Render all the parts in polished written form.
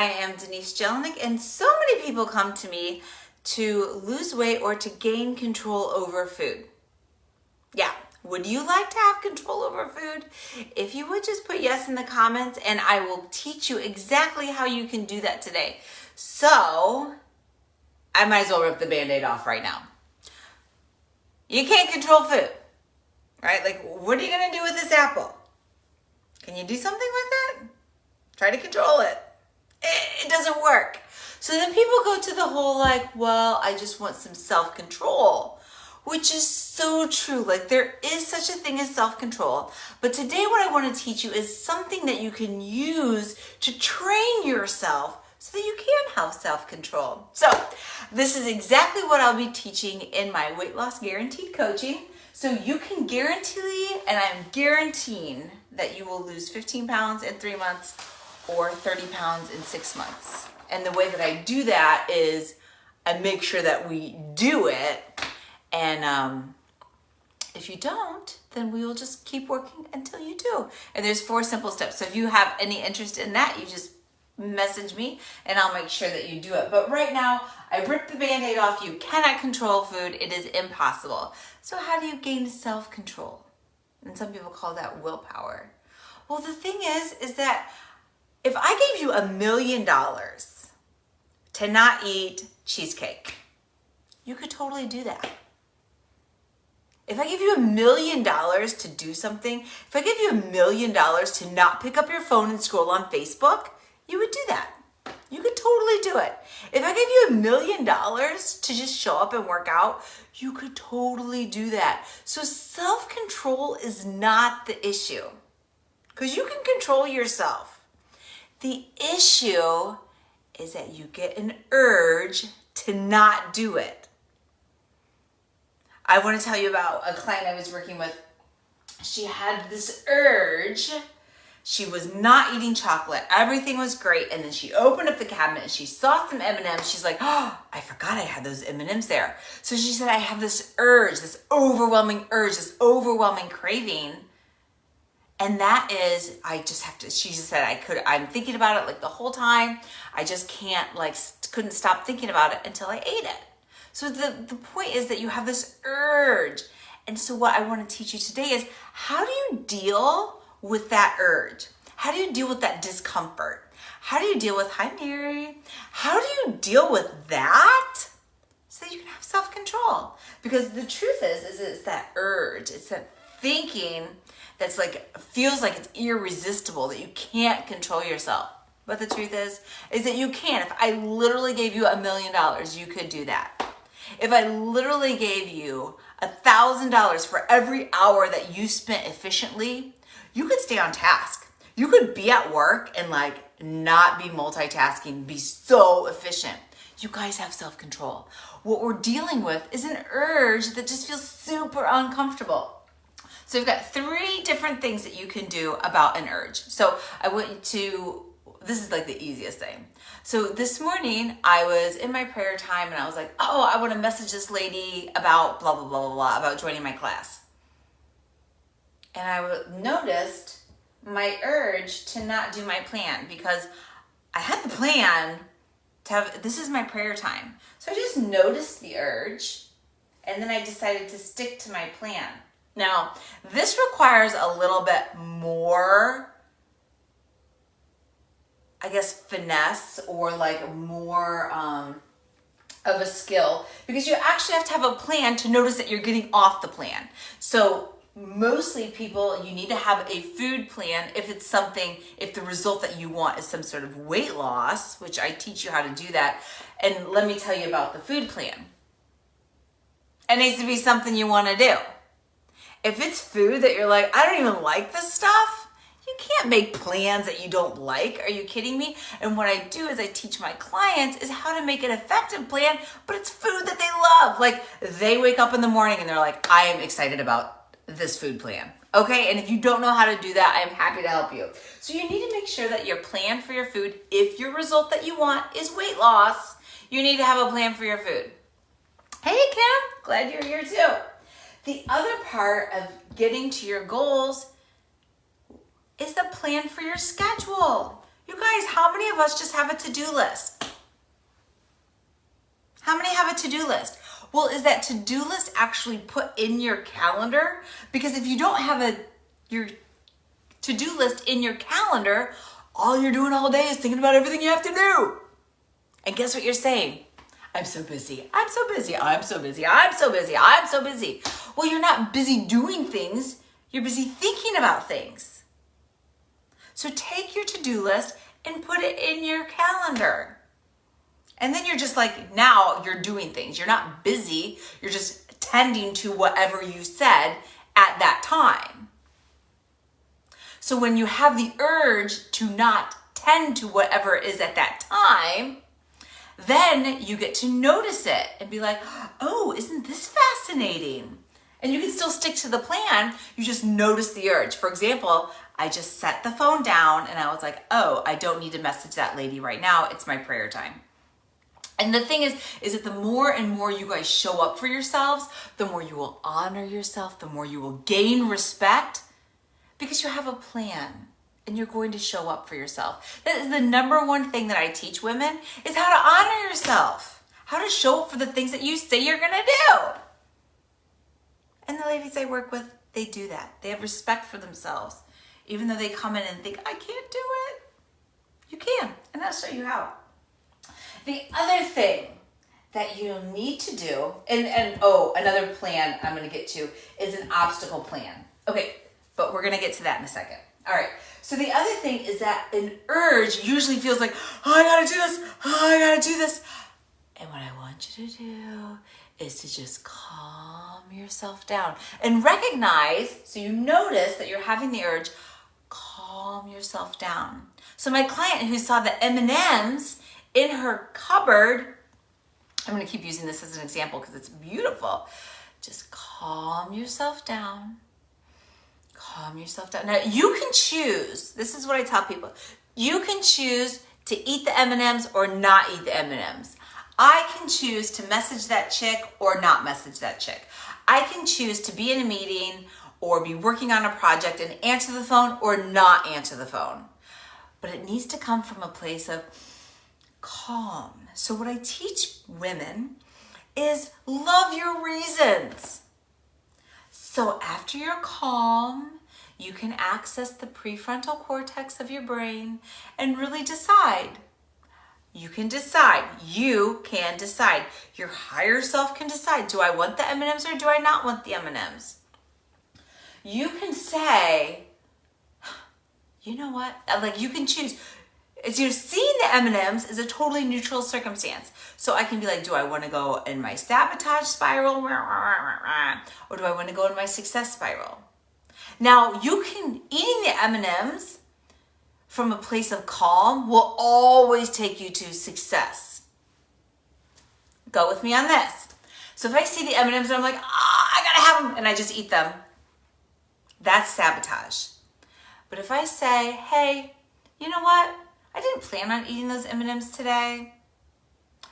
I am Denise Jelinek, and so many people come to me to lose weight or to gain control over food. Yeah, would you like to have control over food? If you would just put yes in the comments, and I will teach you exactly how you can do that today. So, I might as well rip the Band-Aid off right now. You can't control food, right? Like, what are you gonna do with this apple? Can you do something with it? Try to control it. It doesn't work. So then people go to the whole like, well, I just want some self-control, which is so true. Like there is such a thing as self-control. But today what I want to teach you is something that you can use to train yourself so that you can have self-control. So this is exactly what I'll be teaching in my weight loss guaranteed coaching. So you can guarantee, and I'm guaranteeing that you will lose 15 pounds in 3 months or 30 pounds in 6 months. And the way that I do that is I make sure that we do it. And if you don't, then we will just keep working until you do. And there's 4 simple steps. So if you have any interest in that, you just message me and I'll make sure that you do it. But right now, I ripped the Band-Aid off. You cannot control food. It is impossible. So how do you gain self-control? And some people call that willpower. Well, the thing is that if I gave you $1 million to not eat cheesecake, you could totally do that. If I give you $1 million to do something, if I give you $1 million to not pick up your phone and scroll on Facebook, you would do that. You could totally do it. If I gave you $1 million to just show up and work out, you could totally do that. So self-control is not the issue because you can control yourself. The issue is that you get an urge to not do it. I want to tell you about a client I was working with. She had this urge. She was not eating chocolate. Everything was great. And then she opened up the cabinet and she saw some M&Ms. She's like, oh, I forgot I had those M&Ms there. So she said, I have this urge, this overwhelming urge, this overwhelming craving. And that is, I just have to, she just said, I'm thinking about it like the whole time. I just can't couldn't stop thinking about it until I ate it. So the point is that you have this urge. And so what I want to teach you today is how do you deal with that urge? How do you deal with that discomfort? How do you deal with, hi Mary, how do you deal with that so that you can have self-control? Because the truth is it's that urge, it's that thinking that's feels like it's irresistible, that you can't control yourself. But the truth is that you can. If I literally gave you $1 million, you could do that. If I literally gave you $1,000 for every hour that you spent efficiently, you could stay on task. You could be at work and not be multitasking, be so efficient. You guys have self-control. What we're dealing with is an urge that just feels super uncomfortable. So we've got 3 different things that you can do about an urge. So I want you to, this is the easiest thing. So this morning I was in my prayer time and I was like, oh, I want to message this lady about blah, blah, blah, blah, blah, about joining my class. And I noticed my urge to not do my plan because I had the plan to have, this is my prayer time. So I just noticed the urge and then I decided to stick to my plan. Now, this requires a little bit more, I guess, finesse or more of a skill because you actually have to have a plan to notice that you're getting off the plan. So mostly people, you need to have a food plan if the result that you want is some sort of weight loss, which I teach you how to do that. And let me tell you about the food plan. It needs to be something you want to do. If it's food that you're like, I don't even like this stuff, you can't make plans that you don't like. Are you kidding me? And what I do is I teach my clients is how to make an effective plan, but it's food that they love. They wake up in the morning and they're like, I am excited about this food plan. Okay, and if you don't know how to do that, I am happy to help you. So you need to make sure that your plan for your food, if your result that you want is weight loss, you need to have a plan for your food. Hey Kim, glad you're here too. The other part of getting to your goals is the plan for your schedule. You guys, how how many of us just have a to-do list? How many have a to-do list? Well, is that to-do list actually put in your calendar? Because if you don't have your to-do list in your calendar, all you're doing all day is thinking about everything you have to do. And guess what you're saying? I'm so busy. I'm so busy. I'm so busy. I'm so busy. I'm so busy. Well, you're not busy doing things. You're busy thinking about things. So take your to-do list and put it in your calendar. And then you're just like, now you're doing things. You're not busy. You're just tending to whatever you said at that time. So when you have the urge to not tend to whatever is at that time, then you get to notice it and be like, oh, isn't this fascinating? And you can still stick to the plan. You just notice the urge. For example, I just set the phone down and I was like, oh, I don't need to message that lady right now. It's my prayer time. And the thing is that the more and more you guys show up for yourselves, the more you will honor yourself, the more you will gain respect because you have a plan. And you're going to show up for yourself. That is the number one thing that I teach women is how to honor yourself. How to show up for the things that you say you're going to do. And the ladies I work with, they do that. They have respect for themselves. Even though they come in and think, I can't do it. You can. And I'll show you how. The other thing that you need to do, another plan I'm going to get to is an obstacle plan. Okay, but we're going to get to that in a second. All right. So the other thing is that an urge usually feels like, oh, I gotta do this. Oh, I gotta do this. And what I want you to do is to just calm yourself down and recognize, so you notice that you're having the urge, calm yourself down. So my client who saw the M&Ms in her cupboard, I'm gonna keep using this as an example because it's beautiful. Just calm yourself down. Calm yourself down. Now you can choose, this is what I tell people, you can choose to eat the M&Ms or not eat the M&Ms. I can choose to message that chick or not message that chick. I can choose to be in a meeting or be working on a project and answer the phone or not answer the phone. But it needs to come from a place of calm. So what I teach women is love your reasons. So after you're calm, you can access the prefrontal cortex of your brain and really decide. You can decide. You can decide. Your higher self can decide. Do I want the M&Ms or do I not want the M&Ms? You can say, you know what? Like you can choose. As you're seeing the M&Ms is a totally neutral circumstance. So I can be like, do I want to go in my sabotage spiral? Or do I want to go in my success spiral? Now, eating the M&Ms from a place of calm will always take you to success. Go with me on this. So if I see the M&Ms and I'm like, I gotta have them, and I just eat them, that's sabotage. But if I say, hey, you know what? I didn't plan on eating those M&Ms today.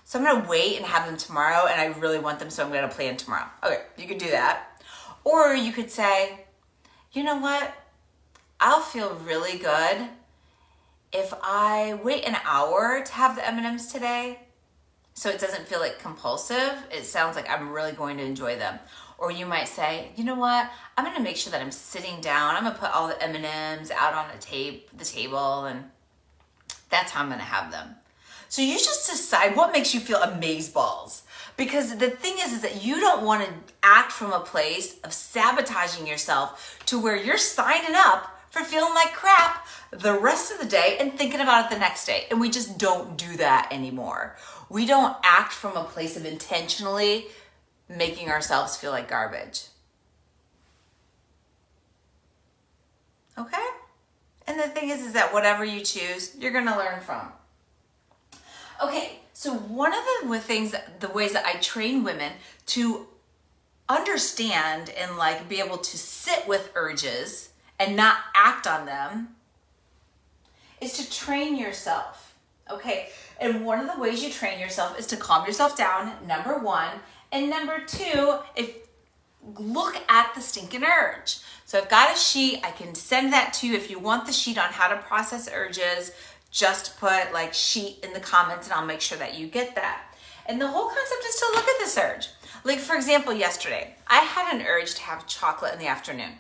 So I'm gonna wait and have them tomorrow, and I really want them, so I'm gonna plan tomorrow. Okay, you could do that. Or you could say, you know what? I'll feel really good if I wait an hour to have the M&Ms today, so it doesn't feel like compulsive. It sounds like I'm really going to enjoy them. Or you might say, you know what? I'm gonna make sure that I'm sitting down. I'm gonna put all the M&Ms out on the table, and that's how I'm gonna have them. So you just decide what makes you feel amazeballs. Because the thing is that you don't want to act from a place of sabotaging yourself to where you're signing up for feeling like crap the rest of the day and thinking about it the next day. And we just don't do that anymore. We don't act from a place of intentionally making ourselves feel like garbage. Okay? And the thing is that whatever you choose, you're going to learn from. Okay, so one of the ways that I train women to understand and like be able to sit with urges and not act on them is to train yourself. Okay, and one of the ways you train yourself is to calm yourself down, number one, and number two, look at the stinking urge. So I've got a sheet. I can send that to you if you want the sheet on how to process urges. just put like sheet in the comments and I'll make sure that you get that. And the whole concept is to look at this urge. Like for example, yesterday, I had an urge to have chocolate in the afternoon.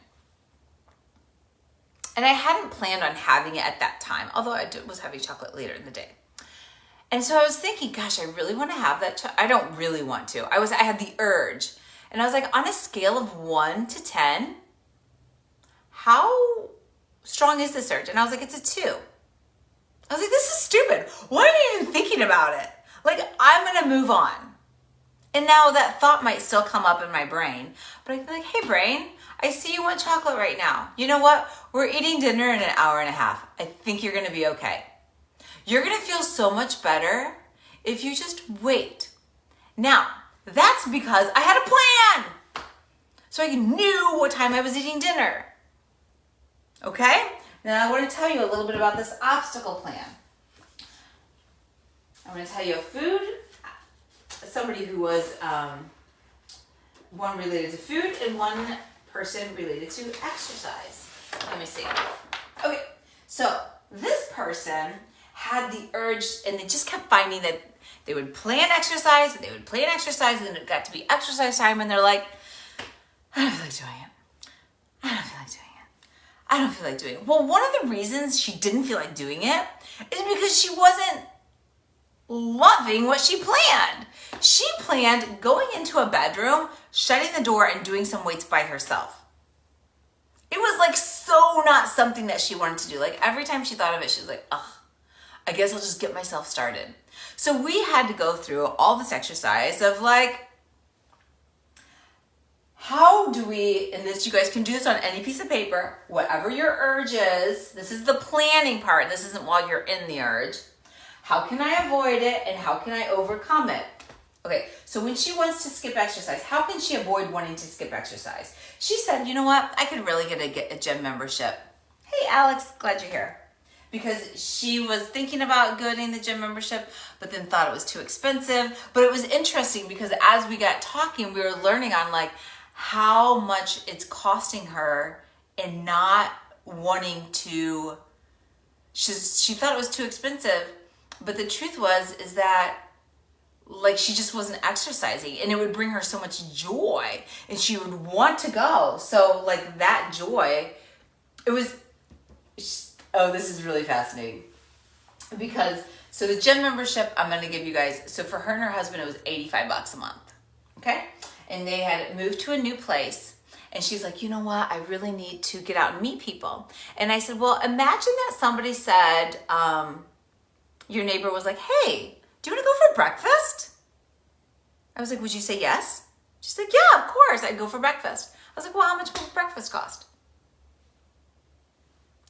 And I hadn't planned on having it at that time, although I was having chocolate later in the day. And so I was thinking, gosh, I really want to have that. I don't really want to. I had the urge. And I was like, on a scale of 1 to 10, how strong is this urge? And I was like, it's a 2. I was like, this is stupid. Why am I even thinking about it? Like, I'm going to move on. And now that thought might still come up in my brain, but I'd be like, hey brain, I see you want chocolate right now. You know what? We're eating dinner in an hour and a half. I think you're going to be okay. You're going to feel so much better if you just wait. Now, that's because I had a plan. So I knew what time I was eating dinner. Okay? Now I want to tell you a little bit about this obstacle plan. I'm going to tell you a food, somebody who was one related to food and one person related to exercise. Let me see. Okay, so this person had the urge and they just kept finding that they would plan exercise and they would plan exercise and it got to be exercise time and they're like, I don't feel like doing it. I don't feel like doing it. I don't feel like doing it. Well, one of the reasons she didn't feel like doing it is because she wasn't loving what she planned. She planned going into a bedroom, shutting the door, and doing some weights by herself. It was like so not something that she wanted to do. Like every time she thought of it, she was like, ugh, I guess I'll just get myself started. So we had to go through all this exercise of like, how do we, and this, you guys can do this on any piece of paper, whatever your urge is. This is the planning part. This isn't while you're in the urge. How can I avoid it and how can I overcome it? Okay, so when she wants to skip exercise, how can she avoid wanting to skip exercise? She said, you know what? I could really get a gym membership. Hey, Alex, glad you're here. Because she was thinking about getting the gym membership, but then thought it was too expensive. But it was interesting because as we got talking, we were learning on like how much it's costing her and not wanting to, she thought it was too expensive. But the truth is that like she just wasn't exercising and it would bring her so much joy and she would want to go. So like that joy, it was, oh, this is really fascinating because, so the gym membership, I'm going to give you guys, so for her and her husband, it was $85 a month. Okay. And they had moved to a new place. And she's like, you know what? I really need to get out and meet people. And I said, well, imagine that somebody said, your neighbor was like, hey, do you want to go for breakfast? I was like, would you say yes? She's like, yeah, of course, I'd go for breakfast. I was like, well, how much will breakfast cost?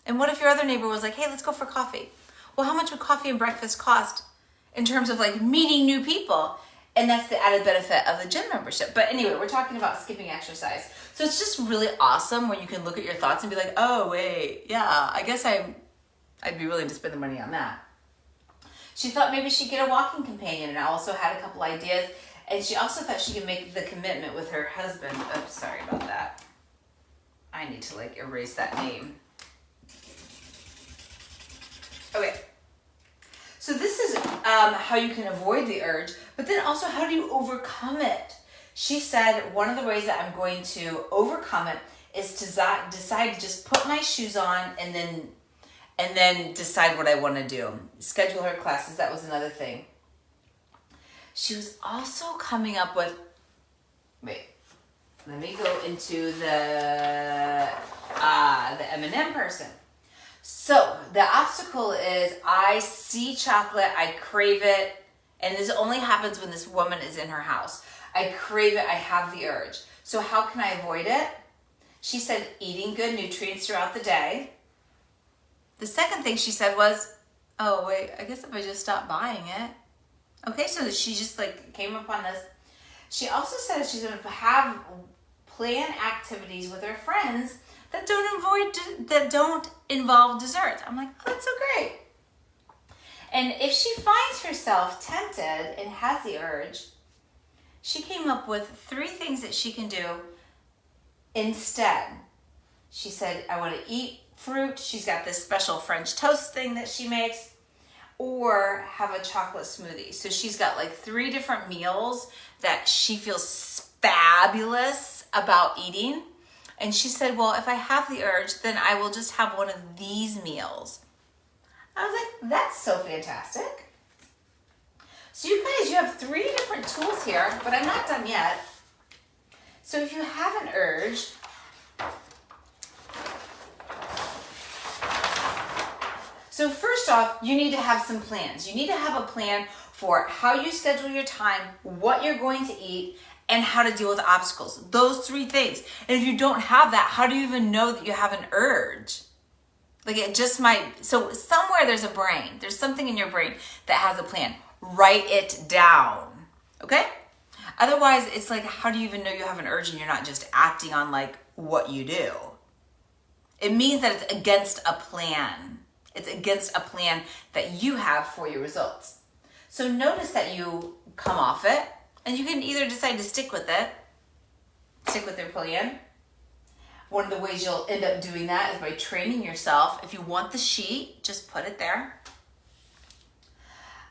And what if your other neighbor was like, hey, let's go for coffee? Well, how much would coffee and breakfast cost in terms of like meeting new people? And that's the added benefit of the gym membership. But anyway, we're talking about skipping exercise. So it's just really awesome when you can look at your thoughts and be like, oh, wait, yeah, I guess I'd be willing to spend the money on that. She thought maybe she'd get a walking companion, and I also had a couple ideas. And she also thought she could make the commitment with her husband. Oops, sorry about that. I need to like erase that name. Okay. So this is how you can avoid the urge, but then also how do you overcome it? She said one of the ways that I'm going to overcome it is to decide to just put my shoes on and then decide what I want to do. Schedule her classes, that was another thing. She was also coming up with, wait, let me go into the M&M person. So the obstacle is I see chocolate, I crave it, and this only happens when this woman is in her house. I crave it, I have the urge. So how can I avoid it? She said eating good nutrients throughout the day. The second thing she said was, oh wait, I guess if I just stop buying it. Okay, so she just like came upon this. She also said she's going to have plan activities with her friends that don't involve desserts. I'm like, oh, that's so great. And if she finds herself tempted and has the urge, she came up with 3 things that she can do instead. She said, I want to eat fruit. She's got this special French toast thing that she makes. or have a chocolate smoothie. So she's got like 3 different meals that she feels fabulous about eating. And she said, well, if I have the urge, then I will just have one of these meals. I was like, that's so fantastic. So you guys, you have 3 different tools here, but I'm not done yet. So if you have an urge, so first off, you need to have some plans. You need to have a plan for how you schedule your time, what you're going to eat, and how to deal with obstacles. Those 3 things. And if you don't have that, how do you even know that you have an urge? Like it just might, so somewhere there's a brain. There's something in your brain that has a plan. Write it down, okay? Otherwise, it's like, how do you even know you have an urge and you're not just acting on like what you do? It means that it's against a plan. It's against a plan that you have for your results. So notice that you come off it, and you can either decide to stick with it, stick with your plan. One of the ways you'll end up doing that is by training yourself. If you want the sheet, just put it there.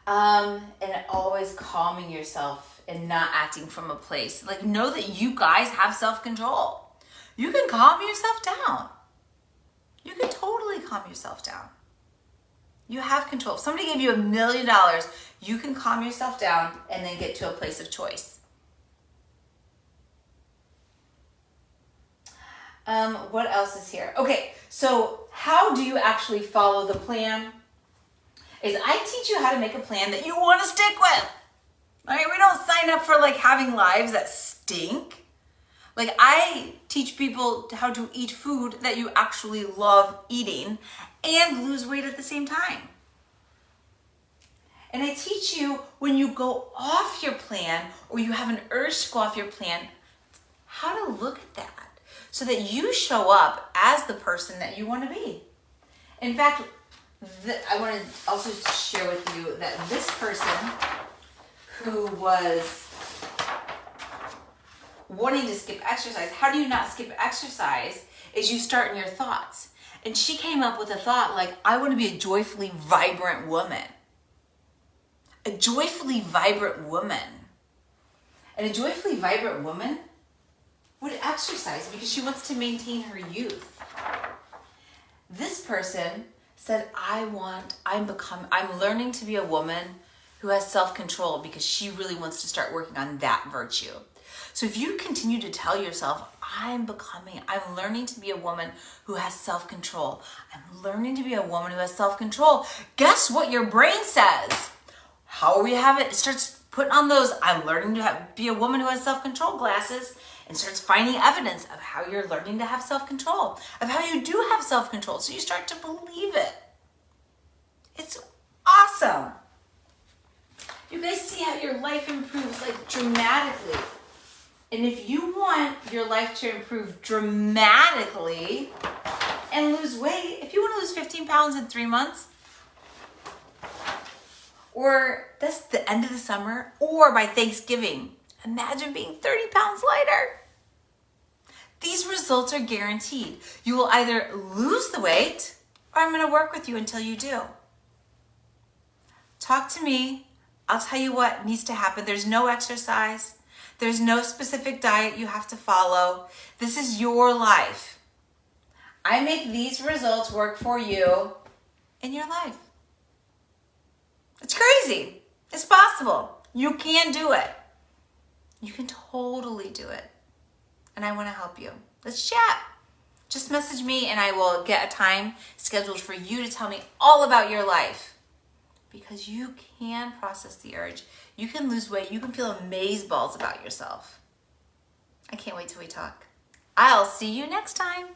And always calming yourself and not acting from a place. Like, know that you guys have self-control. You can calm yourself down. You can totally calm yourself down. You have control. If somebody gave you $1 million, you can calm yourself down and then get to a place of choice. What else is here? Okay, so how do you actually follow the plan? Is I teach you how to make a plan that you want to stick with. All right, we don't sign up for like having lives that stink. Like I teach people how to eat food that you actually love eating and lose weight at the same time. And I teach you when you go off your plan or you have an urge to go off your plan, how to look at that so that you show up as the person that you want to be. In fact, I want to also share with you that this person who was wanting to skip exercise, how do you not skip exercise, is you start in your thoughts. And she came up with a thought like, I want to be a joyfully vibrant woman. A joyfully vibrant woman. And a joyfully vibrant woman would exercise because she wants to maintain her youth. This person said, I'm learning to be a woman who has self-control because she really wants to start working on that virtue. So if you continue to tell yourself, I'm learning to be a woman who has self-control. I'm learning to be a woman who has self-control. Guess what your brain says? How we have it? It starts putting on those, I'm learning to be a woman who has self-control glasses, and starts finding evidence of how you're learning to have self-control, of how you do have self-control. So you start to believe it. It's awesome. You guys see how your life improves like dramatically. And if you want your life to improve dramatically and lose weight, if you want to lose 15 pounds in 3 months, or that's the end of the summer, or by Thanksgiving, imagine being 30 pounds lighter. These results are guaranteed. You will either lose the weight, or I'm going to work with you until you do. Talk to me. I'll tell you what needs to happen. There's no exercise. There's no specific diet you have to follow. This is your life. I make these results work for you in your life. It's crazy. It's possible. You can do it. You can totally do it. And I want to help you. Let's chat. Just message me and I will get a time scheduled for you to tell me all about your life. Because you can process the urge. You can lose weight. You can feel amazeballs about yourself. I can't wait till we talk. I'll see you next time.